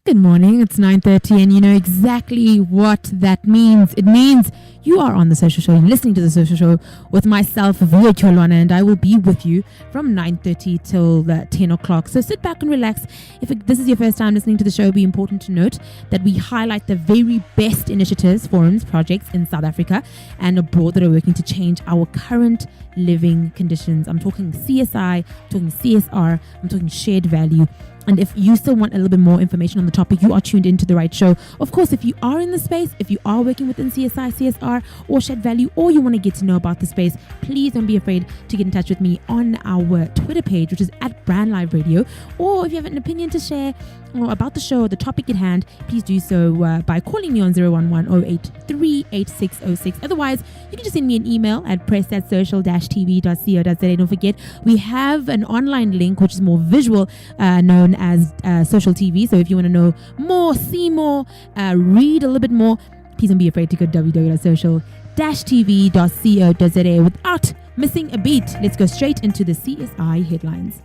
Good morning, it's 9:30 and you know exactly what that means. It means you are on The Social Show, listening to The Social Show with myself, Vio Cholwana, and I will be with you from 9:30 till 10 o'clock. So sit back and relax. If this is your first time listening to the show, it'll be important to note that we highlight the very best initiatives, forums, projects in South Africa and abroad that are working to change our current living conditions. I'm talking CSI, I'm talking CSR, I'm talking shared value. And if you still want a little bit more information on the topic, you are tuned into the right show. Of course, if you are in the space, if you are working within CSI, CSR, or shared value, or you want to get to know about the space, please don't be afraid to get in touch with me on our Twitter page, which is at Brand Live Radio. Or if you have an opinion to share or about the show or the topic at hand, please do so by calling me on 011-083-8606. Otherwise, you can just send me an email at press@social-tv.co.za. Don't forget, we have an online link which is more visual, known as Social TV. So if you want to know more, see more, read a little bit more, please don't be afraid to go to www.social-tv.co.za. Without missing a beat, let's go straight into the CSI headlines.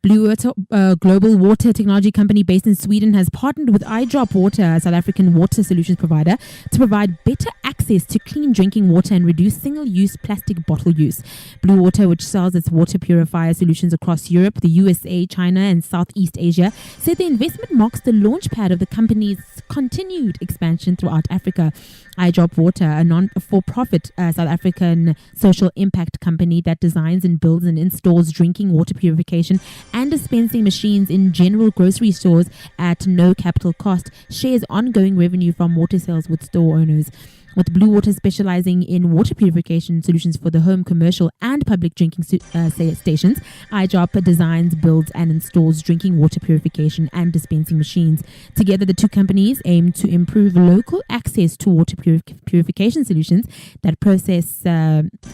Blue Water, global water technology company based in Sweden, has partnered with iDrop Water, a South African water solutions provider, to provide better access to clean drinking water and reduce single-use plastic bottle use. Blue Water, which sells its water purifier solutions across Europe, the USA, China, and Southeast Asia, said the investment marks the launchpad of the company's continued expansion throughout Africa. iDrop Water, a non-for-profit South African social impact company that designs and builds and installs drinking water purification and dispensing machines in general grocery stores at no capital cost, shares ongoing revenue from water sales with store owners. With Blue Water specializing in water purification solutions for the home, commercial, and public drinking stations, iDrop designs, builds, and installs drinking water purification and dispensing machines. Together, the two companies aim to improve local access to water purification solutions that process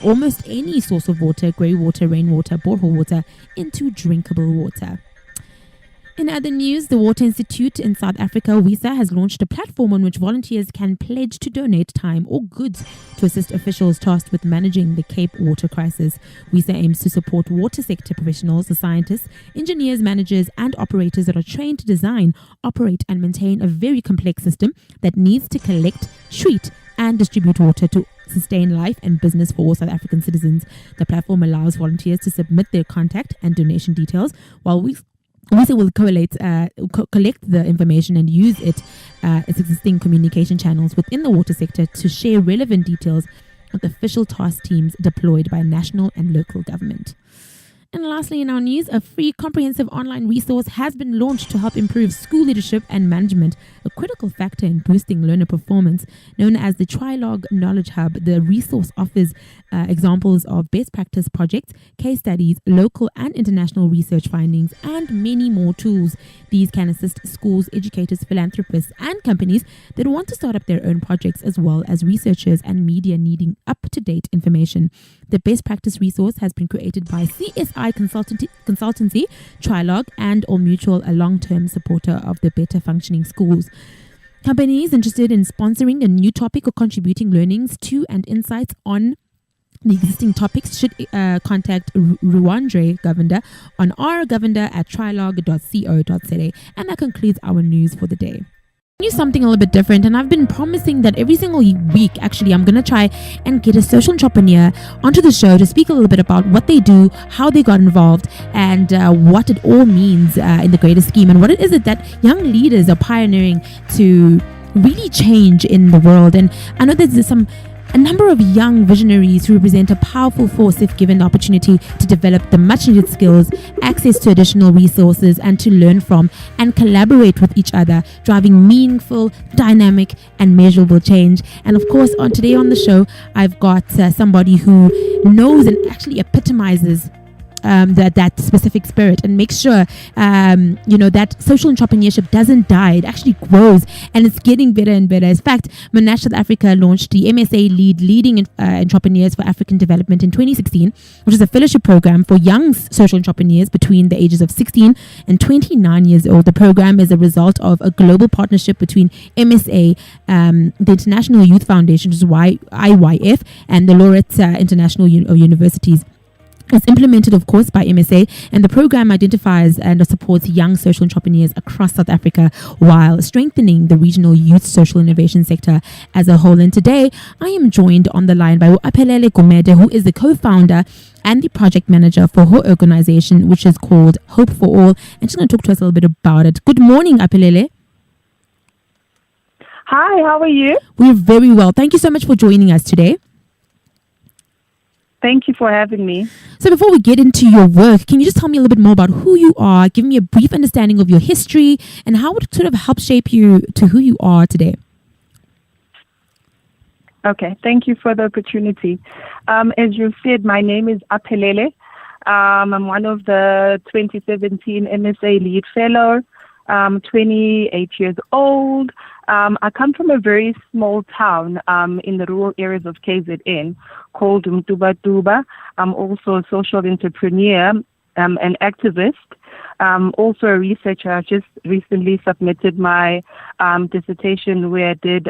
almost any source of water, grey water, rainwater, borehole water, into drinkable water. In other news, the Water Institute in South Africa, WISA, has launched a platform on which volunteers can pledge to donate time or goods to assist officials tasked with managing the Cape water crisis. WISA aims to support water sector professionals, the scientists, engineers, managers, and operators that are trained to design, operate, and maintain a very complex system that needs to collect, treat, and distribute water to sustain life and business for all South African citizens. The platform allows volunteers to submit their contact and donation details, while WISA will collect the information and use its existing communication channels within the water sector to share relevant details with official task teams deployed by national and local government. And lastly, in our news, a free comprehensive online resource has been launched to help improve school leadership and management, a critical factor in boosting learner performance. Known as the Trilog Knowledge Hub, the resource offers examples of best practice projects, case studies, local and international research findings, and many more tools. These can assist schools, educators, philanthropists, and companies that want to start up their own projects, as well as researchers and media needing up-to-date information. The best practice resource has been created by CSI Consultancy, Trilog, and All Mutual, a long-term supporter of the better functioning schools. Companies interested in sponsoring a new topic or contributing learnings to and insights on the existing topics should contact Ruandre Govender on rgovender@trilog.co.za. And that concludes our news for the day. Something a little bit different, and I've been promising that every single week, actually, I'm going to try and get a social entrepreneur onto the show to speak a little bit about what they do, how they got involved, and what it all means in the greater scheme, and what it is that young leaders are pioneering to really change in the world. And I know there's some a number of young visionaries who represent a powerful force if given the opportunity to develop the much needed skills, access to additional resources, and to learn from and collaborate with each other, driving meaningful, dynamic, and measurable change. And of course, today on the show, I've got somebody who knows and actually epitomizes that specific spirit and make sure that social entrepreneurship doesn't die. It actually grows and it's getting better and better. In fact, Monash South Africa launched the MSA Leading Entrepreneurs for African Development in 2016, which is a fellowship program for young social entrepreneurs between the ages of 16 and 29 years old. The program is a result of a global partnership between MSA, the International Youth Foundation, which is IYF, and the Laureate International Universities. It's implemented, of course, by MSA, and the program identifies and supports young social entrepreneurs across South Africa while strengthening the regional youth social innovation sector as a whole. And today, I am joined on the line by Aphelele Gumede, who is the co-founder and the project manager for her organization, which is called Hope for All. And she's going to talk to us a little bit about it. Good morning, Aphelele. Hi, how are you? We're very well. Thank you so much for joining us today. Thank you for having me. So before we get into your work, can you just tell me a little bit more about who you are, give me a brief understanding of your history and how it sort of helped shape you to who you are today? Okay, thank you for the opportunity. As you said, my name is Aphelele. I'm one of the 2017 MSA Lead Fellow. I'm 28 years old. I come from a very small town in the rural areas of KZN called Mtuba. I'm also a social entrepreneur, an activist, also a researcher. I just recently submitted my dissertation where I did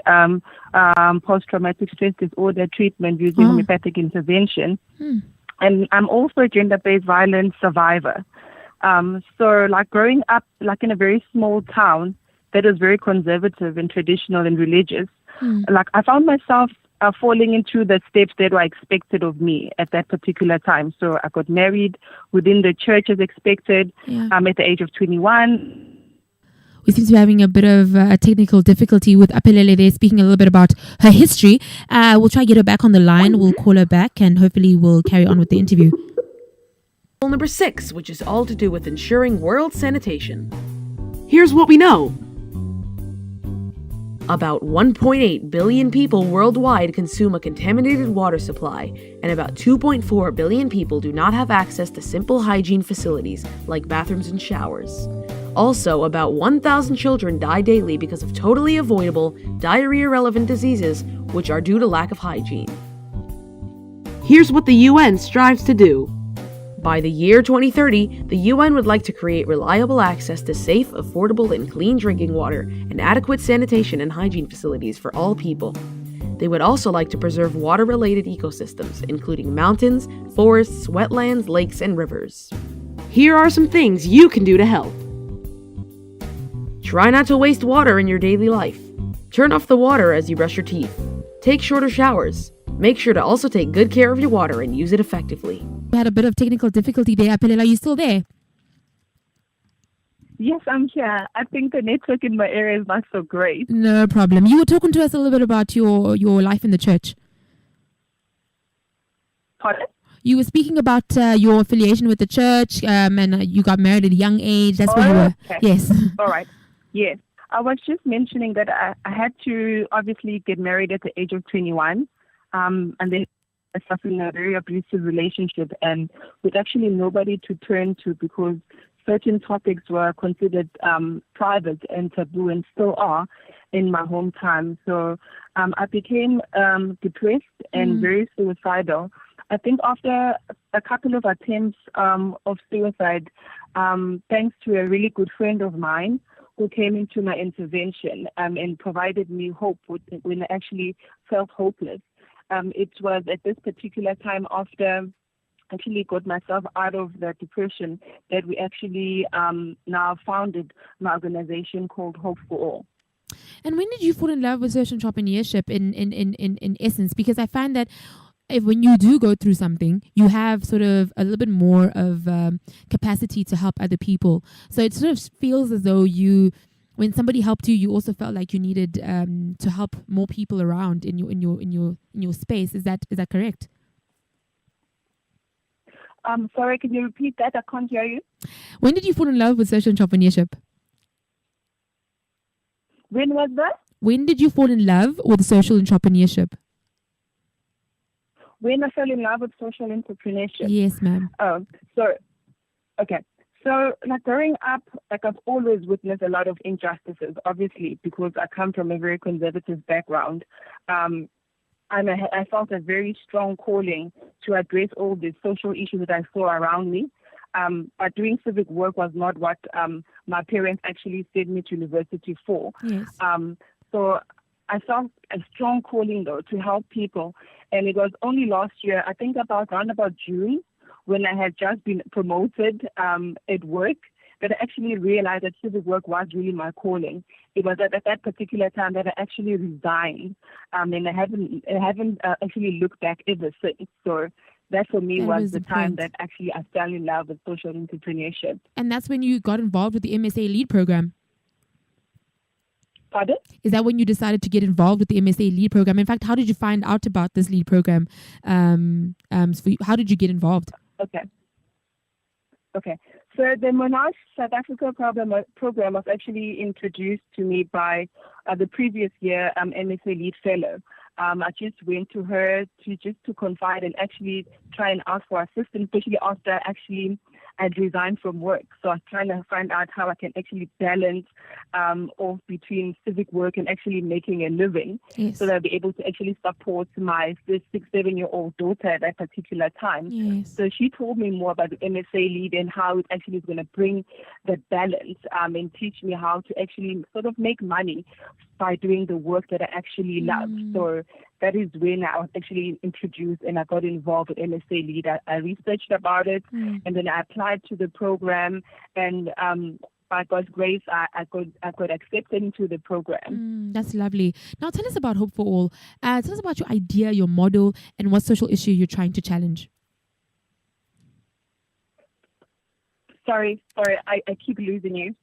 post-traumatic stress disorder treatment using homeopathic intervention. And I'm also a gender-based violence survivor. So like growing up like in a very small town that was very conservative and traditional and religious, like I found myself falling into the steps that were expected of me at that particular time. So I got married within the church as expected at the age of 21. We seem to be having a bit of technical difficulty with Aphelele there, speaking a little bit about her history. We'll try to get her back on the line. We'll call her back and hopefully we'll carry on with the interview. Number 6, which is all to do with ensuring world sanitation. Here's what we know. About 1.8 billion people worldwide consume a contaminated water supply, and about 2.4 billion people do not have access to simple hygiene facilities like bathrooms and showers. Also, about 1,000 children die daily because of totally avoidable, diarrhea-relevant diseases which are due to lack of hygiene. Here's what the UN strives to do. By the year 2030, the UN would like to create reliable access to safe, affordable, and clean drinking water and adequate sanitation and hygiene facilities for all people. They would also like to preserve water-related ecosystems, including mountains, forests, wetlands, lakes, and rivers. Here are some things you can do to help. Try not to waste water in your daily life. Turn off the water as you brush your teeth. Take shorter showers. Make sure to also take good care of your water and use it effectively. We had a bit of technical difficulty there. Aphelele, are you still there? Yes, I'm here. I think the network in my area is not so great. No problem. You were talking to us a little bit about your life in the church. Pardon? You were speaking about your affiliation with the church and you got married at a young age. That's where you were. Okay. Yes. All right. Yes. I was just mentioning that I had to obviously get married at the age of 21. And then I was in a very abusive relationship and with actually nobody to turn to because certain topics were considered private and taboo and still are in my hometown. So I became depressed and very suicidal. I think after a couple of attempts of suicide, thanks to a really good friend of mine who came into my intervention and provided me hope when I actually felt hopeless. It was at this particular time after I actually got myself out of the depression that we actually now founded my organization called Hope for All. And when did you fall in love with social entrepreneurship in essence? Because I find that when you do go through something, you have sort of a little bit more of capacity to help other people. So it sort of feels as though you when somebody helped you, you also felt like you needed to help more people around in your space. Is that correct? Sorry, can you repeat that? I can't hear you. When did you fall in love with social entrepreneurship? When was that? When did you fall in love with social entrepreneurship? When I fell in love with social entrepreneurship. Yes, ma'am. Okay. So, like growing up, like I've always witnessed a lot of injustices, obviously, because I come from a very conservative background. I felt a very strong calling to address all the social issues that I saw around me. But doing civic work was not what my parents actually sent me to university for. Yes. So I felt a strong calling, though, to help people. And it was only last year, I think around about June, when I had just been promoted at work, that I actually realized that civic work was really my calling. It was at that particular time that I actually resigned, and I haven't actually looked back ever since. So that for me was the time that actually I fell in love with social entrepreneurship. And that's when you got involved with the MSA Lead program. Pardon? Is that when you decided to get involved with the MSA Lead program? In fact, how did you find out about this Lead program? How did you get involved? Okay. So the Monash South Africa program was actually introduced to me by the previous year MSA Lead Fellow. I just went to her to confide and actually try and ask for assistance, especially after I'd resigned from work. So I was trying to find out how I can actually balance off between civic work and actually making a living, yes, so that I'll be able to actually support my 6-7-year-old daughter at that particular time. Yes. So she told me more about the MSA Lead and how it actually is going to bring that balance and teach me how to actually sort of make money by doing the work that I actually love. So that is when I was actually introduced and I got involved with MSA Lead. I researched about it and then I applied to the program, and by God's grace, I got accepted into the program. That's lovely. Now tell us about Hope for All. Tell us about your idea, your model, and what social issue you're trying to challenge. Sorry, I keep losing you.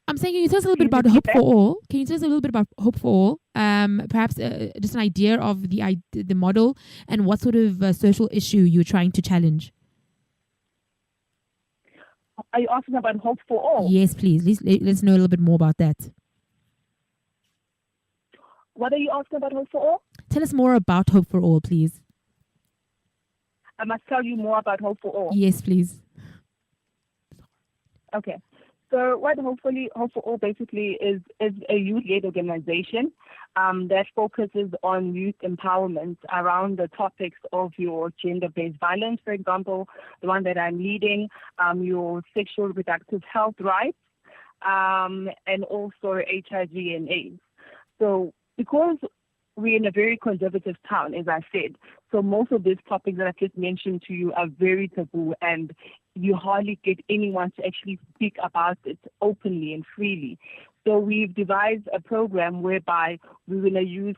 I'm saying, can you tell us a little bit about Hope for All? Can you tell us a little bit about Hope for All? Perhaps just an idea of the model and what sort of social issue you're trying to challenge. Are you asking about Hope for All? Yes, please. Let's know a little bit more about that. What are you asking about Hope for All? Tell us more about Hope for All, please. I must tell you more about Hope for All. Yes, please. Okay. So what Hope for All basically is a youth-led organization that focuses on youth empowerment around the topics of your gender-based violence, for example, the one that I'm leading, your sexual reproductive health rights, and also HIV and AIDS. So because we're in a very conservative town, as I said, so most of these topics that I just mentioned to you are very taboo, and you hardly get anyone to actually speak about it openly and freely. So we've devised a program whereby we will use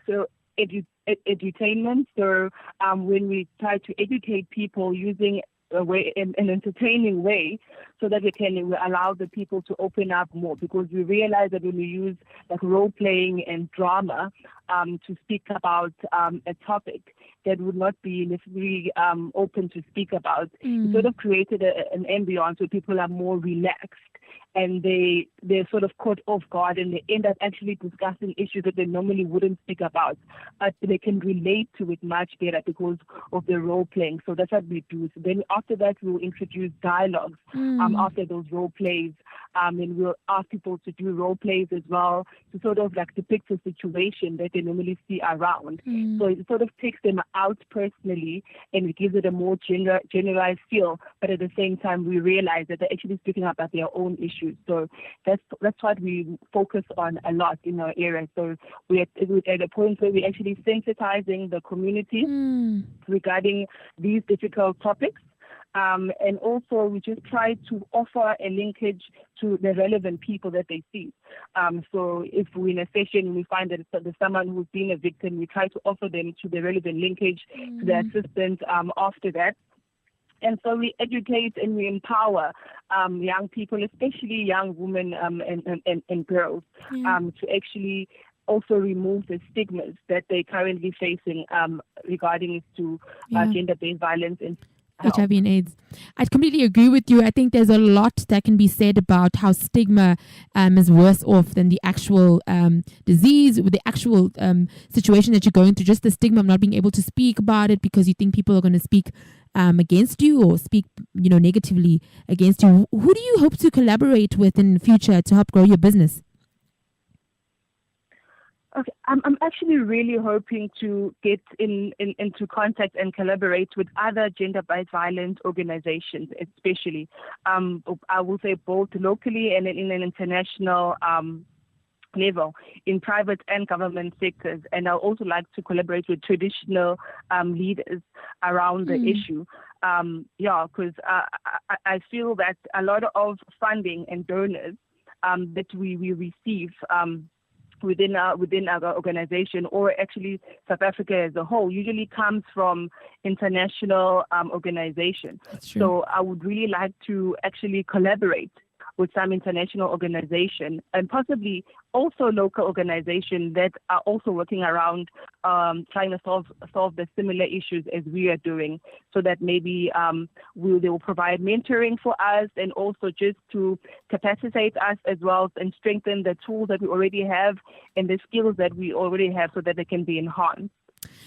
edutainment. So when we try to educate people using an entertaining way, so that we can allow the people to open up more, because we realize that when we use like role playing and drama to speak about a topic that would not be necessarily open to speak about, it sort of created an ambience where people are more relaxed and they're sort of caught off guard, and they end up actually discussing issues that they normally wouldn't speak about, but they can relate to it much better because of the role playing. So that's what we do. So then after that, we'll introduce dialogues after those role plays, and we'll ask people to do role plays as well to sort of like depict a situation that they normally see around. So it sort of takes them out personally and it gives it a more generalized feel, but at the same time we realize that they're actually speaking about their own issues. So that's what we focus on a lot in our area. So we're at a point where we're actually sensitizing the community regarding these difficult topics. And also we just try to offer a linkage to the relevant people that they see. So if we're in a session and we find that there's someone who's been a victim, we try to offer them to the relevant linkage, to the assistance after that. And so we educate and we empower young people, especially young women and girls, to actually also remove the stigmas that they're currently facing regarding to gender-based violence and HIV and AIDS. I completely agree with you. I think there's a lot that can be said about how stigma is worse off than the actual disease, with the actual situation that you're going through. Just the stigma of not being able to speak about it because you think people are going to speak against you or speak, negatively against you. Who do you hope to collaborate with in the future to help grow your business? Okay, I'm actually really hoping to get into contact and collaborate with other gender-based violence organizations, especially. I will say both locally and in an international level, in private and government sectors. And I'd also like to collaborate with traditional leaders around the issue. Because I feel that a lot of funding and donors that we receive within our organization, or actually South Africa as a whole, usually comes from international organizations. So I would really like to actually collaborate with some international organization and possibly also local organizations that are also working around trying to solve the similar issues as we are doing, so that maybe they will provide mentoring for us and also just to capacitate us as well and strengthen the tools that we already have and the skills that we already have so that they can be enhanced.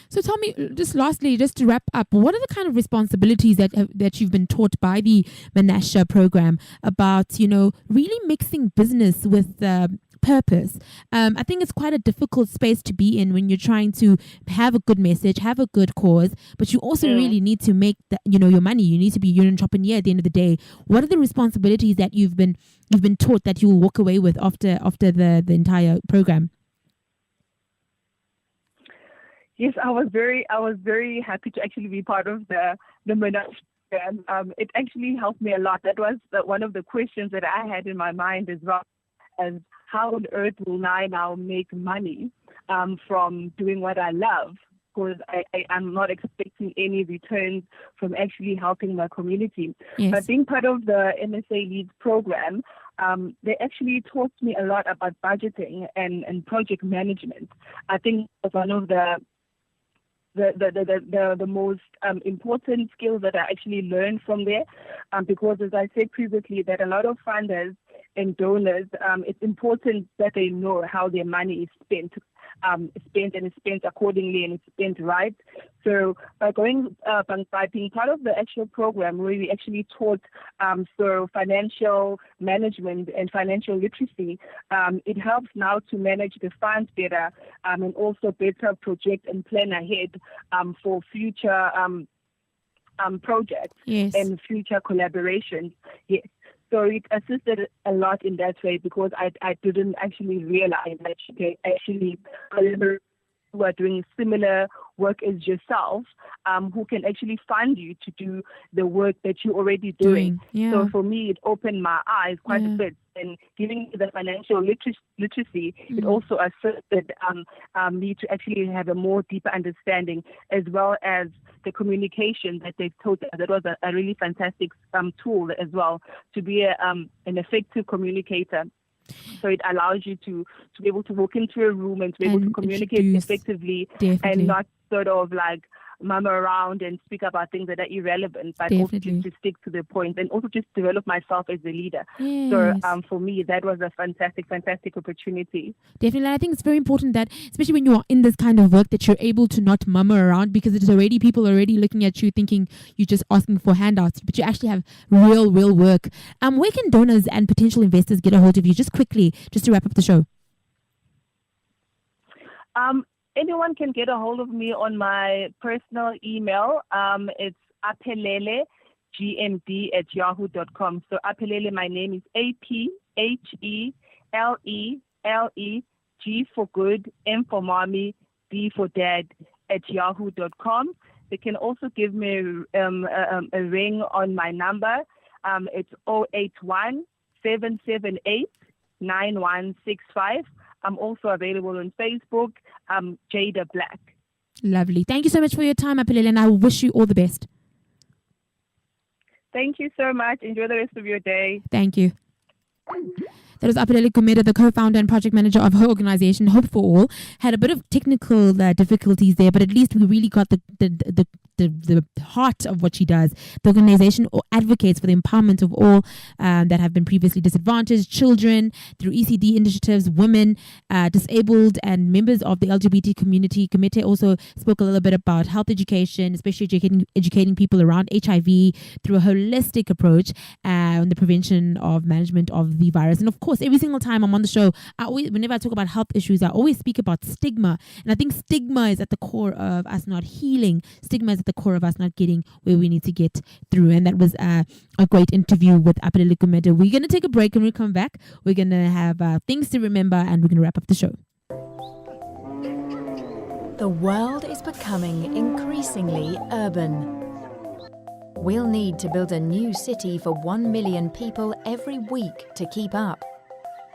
So tell me, just lastly, just to wrap up, what are the kind of responsibilities that you've been taught by the MSA program about, really mixing business with purpose? I think it's quite a difficult space to be in when you're trying to have a good message, have a good cause, but you also really need to make your money. You need to be an entrepreneur at the end of the day. What are the responsibilities that you've been taught that you will walk away with after the entire program? Yes, I was very happy to actually be part of the MSA program. It actually helped me a lot. That was one of the questions that I had in my mind as well, as how on earth will I now make money from doing what I love? Because I'm not expecting any returns from actually helping my community. Yes. But being part of the MSA Leads program, they actually taught me a lot about budgeting and project management. I think it's one of the most important skills that I actually learned from there, because as I said previously, that a lot of funders and donors, it's important that they know how their money is spent accordingly and it's spent right. So by being part of the actual program where we actually taught financial management and financial literacy, it helps now to manage the funds better and also better project and plan ahead for future projects and future collaborations. Yes. So it assisted a lot in that way, because I didn't actually realize that you can actually collaborate who are doing similar work as yourself, who can actually fund you to do the work that you're already doing. Yeah. So for me, it opened my eyes quite a bit. And giving me the financial literacy, it also assisted me to actually have a more deeper understanding, as well as the communication that they've taught us. That was a really fantastic tool as well, to be an effective communicator. So it allows you to be able to walk into a room and to be able to communicate effectively and not sort of like murmur around and speak about things that are irrelevant, but also just to stick to the point and also just develop myself as a leader. Yes. So for me, that was a fantastic opportunity. Definitely. I think it's very important that, especially when you're in this kind of work, that you're able to not murmur around, because it's already people already looking at you thinking you're just asking for handouts, but you actually have real work. Where can donors and potential investors get a hold of you? Just quickly, just to wrap up the show. Anyone can get a hold of me on my personal email. It's aphelele@yahoo.com. So Aphelele, my name is APHELELE, G for good, M for mommy, D for dad, @yahoo.com. They can also give me a ring on my number. It's 081-778-9165. I'm also available on Facebook, Jada Black. Lovely. Thank you so much for your time, Aphelele, and I wish you all the best. Thank you so much. Enjoy the rest of your day. Thank you. That was Aphelele Gumede, the co-founder and project manager of her organization, Hope for All. Had a bit of technical difficulties there, but at least we really got the heart of what she does. The organization advocates for the empowerment of all that have been previously disadvantaged, children, through ECD initiatives, women, disabled, and members of the LGBT community. Gumede also spoke a little bit about health education, especially educating people around HIV through a holistic approach and the prevention of management of the virus. And of course, every single time I'm on the show, whenever I talk about health issues, I always speak about stigma. And I think stigma is at the core of us not healing. Stigma is at the core of us not getting where we need to get through. And that was a great interview with Aphelele Gumede. We're going to take a break, and when we come back, we're going to have things to remember, and we're going to wrap up the show. The world is becoming increasingly urban. We'll need to build a new city for 1 million people every week to keep up,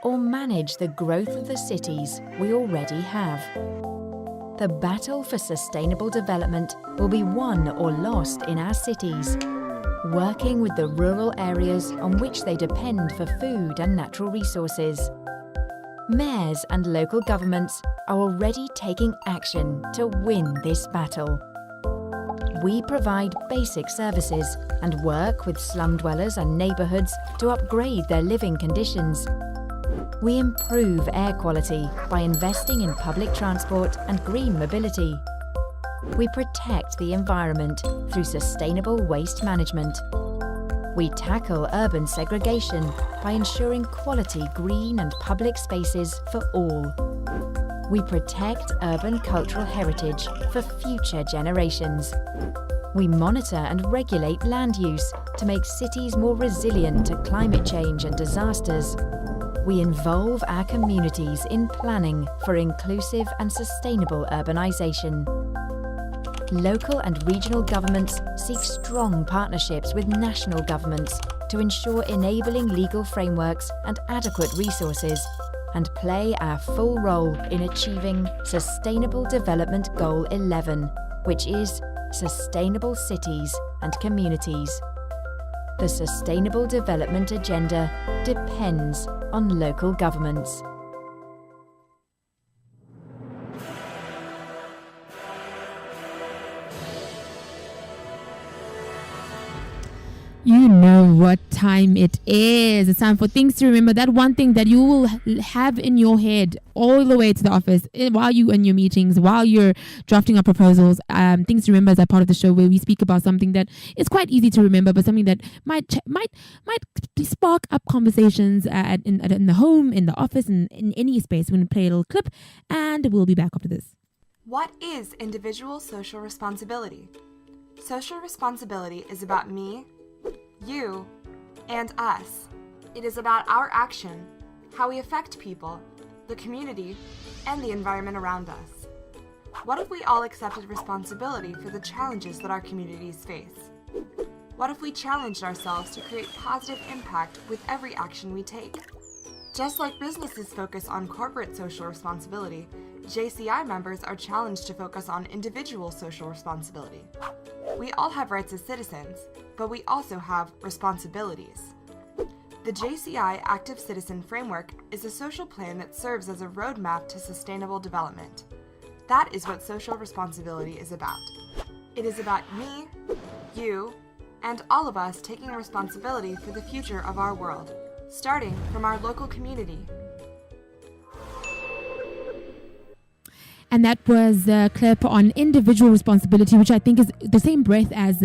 or manage the growth of the cities we already have. The battle for sustainable development will be won or lost in our cities, working with the rural areas on which they depend for food and natural resources. Mayors and local governments are already taking action to win this battle. We provide basic services and work with slum dwellers and neighbourhoods to upgrade their living conditions. We improve air quality by investing in public transport and green mobility. We protect the environment through sustainable waste management. We tackle urban segregation by ensuring quality green and public spaces for all. We protect urban cultural heritage for future generations. We monitor and regulate land use to make cities more resilient to climate change and disasters. We involve our communities in planning for inclusive and sustainable urbanisation. Local and regional governments seek strong partnerships with national governments to ensure enabling legal frameworks and adequate resources, and play our full role in achieving Sustainable Development Goal 11, which is Sustainable Cities and Communities. The Sustainable Development Agenda depends on local governments. You know what time it is. It's time for things to remember. That one thing that you will have in your head all the way to the office while you're in your meetings, while you're drafting up proposals. Things to remember is a part of the show where we speak about something that is quite easy to remember, but something that might spark up conversations in the home, in the office, and in any space. We're going to play a little clip, and we'll be back after this. What is individual social responsibility? Social responsibility is about me, you, and us. It is about our action, how we affect people, the community, and the environment around us. What if we all accepted responsibility for the challenges that our communities face? What if we challenged ourselves to create positive impact with every action we take? Just like businesses focus on corporate social responsibility, JCI members are challenged to focus on individual social responsibility. We all have rights as citizens, but we also have responsibilities. The JCI Active Citizen Framework is a social plan that serves as a roadmap to sustainable development. That is what social responsibility is about. It is about me, you, and all of us taking responsibility for the future of our world, starting from our local community. And that was a clip on individual responsibility, which I think is the same breath as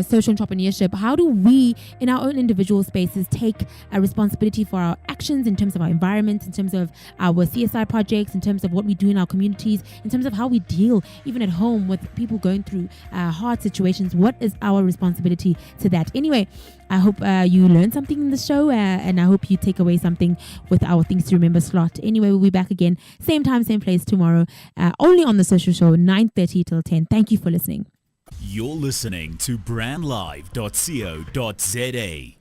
social entrepreneurship. How do we, in our own individual spaces, take a responsibility for our actions in terms of our environment, in terms of our CSI projects, in terms of what we do in our communities, in terms of how we deal, even at home, with people going through hard situations? What is our responsibility to that? Anyway, I hope you learned something in the show, and I hope you take away something with our Things to Remember slot. Anyway, we'll be back again, same time, same place tomorrow, only on The Social Show, 9:30 till 10. Thank you for listening. You're listening to brandlive.co.za.